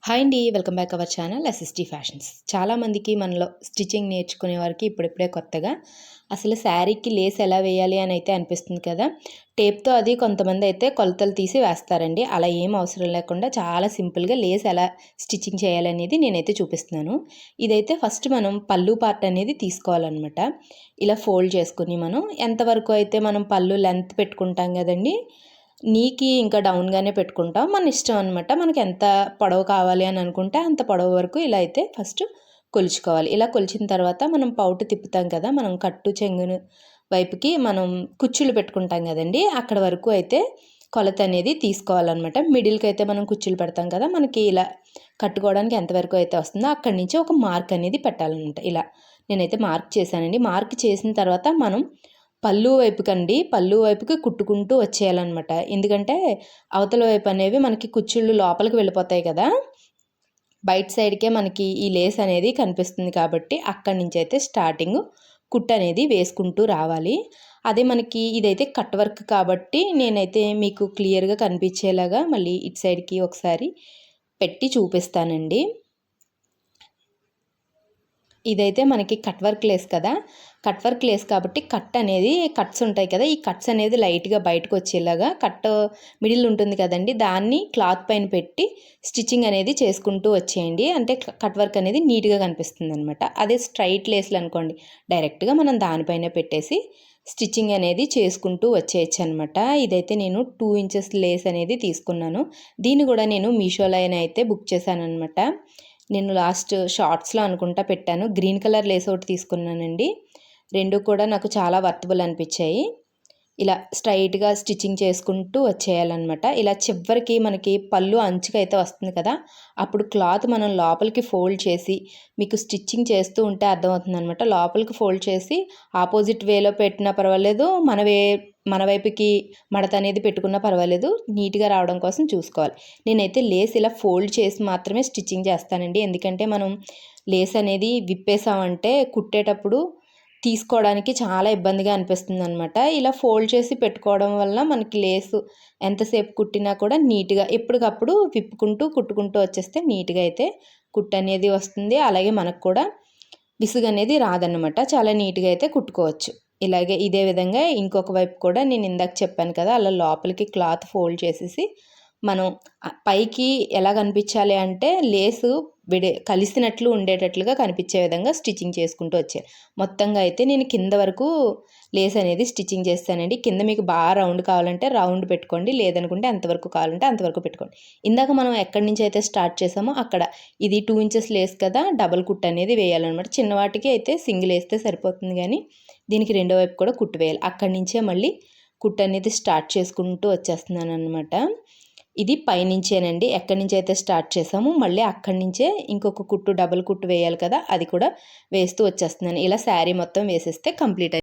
Hi అండి, welcome back our channel SST fashions. చాలామందికి మనలో స్టిచ్చింగ్ నేర్చుకునే వారికి ఇప్పుడిప్పుడే కొత్తగా అసలు శారీకి లేస్ ఎలా వేయాలి అని అయితే అనిపిస్తుంది కదా. టేప్తో అది కొంతమంది అయితే కొలతలు తీసి వేస్తారండి. అలా ఏం అవసరం లేకుండా చాలా సింపుల్గా లేస్ ఎలా స్టిచ్చింగ్ చేయాలనేది నేనైతే చూపిస్తున్నాను. ఇదైతే ఫస్ట్ మనం పళ్ళు పార్ట్ అనేది తీసుకోవాలన్నమాట. ఇలా ఫోల్డ్ చేసుకుని మనం ఎంతవరకు అయితే మనం పళ్ళు లెంత్ పెట్టుకుంటాం కదండి, నీకి ఇంకా డౌన్గానే పెట్టుకుంటాం. మన ఇష్టం అనమాట. మనకి ఎంత పొడవు కావాలి అని అనుకుంటే అంత పొడవు వరకు ఇలా అయితే ఫస్ట్ కొలుచుకోవాలి. ఇలా కొలిచిన తర్వాత మనం పౌటు తిప్పుతాం కదా, మనం కట్టు చెంగును వైపుకి మనం కుచ్చులు పెట్టుకుంటాం కదండి, అక్కడ వరకు అయితే కొలత అనేది తీసుకోవాలన్నమాట. మిడిల్కి అయితే మనం కుచ్చులు పెడతాం కదా, మనకి ఇలా కట్టుకోవడానికి ఎంతవరకు అయితే వస్తుందో అక్కడి నుంచి ఒక మార్క్ అనేది పెట్టాలన్నమాట. ఇలా నేనైతే మార్క్ చేశానండి. మార్క్ చేసిన తర్వాత మనం పళ్ళు వైపుకి కుట్టుకుంటూ వచ్చేయాలన్నమాట. ఎందుకంటే అవతల వైపు అనేవి మనకి కుచ్చుళ్ళు లోపలికి వెళ్ళిపోతాయి కదా, బయట సైడ్కే మనకి ఈ లేస్ అనేది కనిపిస్తుంది కాబట్టి అక్కడి నుంచి అయితే స్టార్టింగ్ కుట్టు అనేది వేసుకుంటూ రావాలి. అదే మనకి ఇదైతే కట్ వర్క్ కాబట్టి నేనైతే మీకు క్లియర్గా కనిపించేలాగా మళ్ళీ ఇటు సైడ్కి ఒకసారి పెట్టి చూపిస్తానండి. ఇదైతే మనకి కట్ వర్క్ లేస్ కదా, కట్ వర్క్ లేస్ కాబట్టి కట్స్ ఉంటాయి కదా, ఈ కట్స్ అనేది లైట్గా బయటకు వచ్చేలాగా కట్ మిడిల్ ఉంటుంది కదండి, దాన్ని క్లాత్ పైన పెట్టి స్టిచ్చింగ్ అనేది చేసుకుంటూ వచ్చేయండి. అంటే కట్ వర్క్ అనేది నీట్గా కనిపిస్తుంది అనమాట. అదే స్ట్రైట్ లేస్లు అనుకోండి, డైరెక్ట్గా మనం దానిపైన పెట్టేసి స్టిచ్చింగ్ అనేది చేసుకుంటూ వచ్చేయచ్చు అనమాట. ఇదైతే నేను 2 ఇంచెస్ లేస్ అనేది తీసుకున్నాను. దీన్ని కూడా నేను మీషోలో అయితే బుక్ చేశాను అనమాట. నేను లాస్ట్ షార్ట్స్లో అనుకుంటా పెట్టాను. గ్రీన్ కలర్ లేస్ ఒకటి తీసుకున్నానండి. రెండు కూడా నాకు చాలా వర్తబుల్ అనిపించాయి. ఇలా స్ట్రైట్గా స్టిచ్చింగ్ చేసుకుంటూ వచ్చేయాలన్నమాట. ఇలా చివరికి మనకి పళ్ళు అంచుకైతే వస్తుంది కదా, అప్పుడు క్లాత్ మనం లోపలికి ఫోల్డ్ చేసి మీకు స్టిచ్చింగ్ చేస్తూ ఉంటే అర్థమవుతుంది అనమాట. లోపలికి ఫోల్డ్ చేసి ఆపోజిట్ వేలో పెట్టినా పర్వాలేదు, మన వైపుకి మడత అనేది పెట్టుకున్నా పర్వాలేదు, నీట్గా రావడం కోసం చూసుకోవాలి. నేనైతే లేస్ ఇలా ఫోల్డ్ చేసి మాత్రమే స్టిచ్చింగ్ చేస్తానండి. ఎందుకంటే మనం లేస్ అనేది విప్పేసామంటే కుట్టేటప్పుడు తీసుకోవడానికి చాలా ఇబ్బందిగా అనిపిస్తుంది అనమాట. ఇలా ఫోల్డ్ చేసి పెట్టుకోవడం వల్ల మనకి లేసు ఎంతసేపు కుట్టినా కూడా నీట్గా ఎప్పటికప్పుడు విప్పుకుంటూ కుట్టుకుంటూ వచ్చేస్తే నీట్గా అయితే కుట్టు అనేది వస్తుంది. అలాగే మనకు కూడా విసుగు అనేది రాదన్నమాట. చాలా నీట్గా అయితే కుట్టుకోవచ్చు. ఇలాగే ఇదే విధంగా ఇంకొక వైపు కూడా నేను ఇందాక చెప్పాను కదా, అలా లోపలికి క్లాత్ ఫోల్డ్ చేసేసి మనం పైకి ఎలా కనిపించాలి అంటే లేసు కలిసినట్లు ఉండేటట్లుగా కనిపించే విధంగా స్టిచ్చింగ్ చేసుకుంటూ వచ్చాను. మొత్తంగా అయితే నేను కింద వరకు లేస్ అనేది స్టిచ్చింగ్ చేస్తానండి. కింద మీకు బాగా రౌండ్ కావాలంటే రౌండ్ పెట్టుకోండి, లేదనుకుంటే ఎంతవరకు కావాలంటే అంతవరకు పెట్టుకోండి. ఇందాక మనం ఎక్కడి నుంచి అయితే స్టార్ట్ చేసామో అక్కడ ఇది 2 ఇంచెస్ లేస్ కదా, డబల్ కుట్ అనేది వేయాలన్నమాట. చిన్నవాటికి అయితే సింగిల్ వేస్తే సరిపోతుంది, కానీ దీనికి రెండో వైపు కూడా కుట్టు వేయాలి. అక్కడి నుంచే మళ్ళీ కుట్టు అనేది స్టార్ట్ చేసుకుంటూ వచ్చేస్తున్నాను అనమాట. ఇది పైనుంచేనండి, ఎక్కడి నుంచి అయితే స్టార్ట్ చేసామో మళ్ళీ అక్కడి నుంచే ఇంకొక కుట్టు డబల్ కుట్టు వేయాలి కదా, అది కూడా వేస్తూ వచ్చేస్తున్నాను. ఇలా శారీ మొత్తం వేసేస్తే కంప్లీట్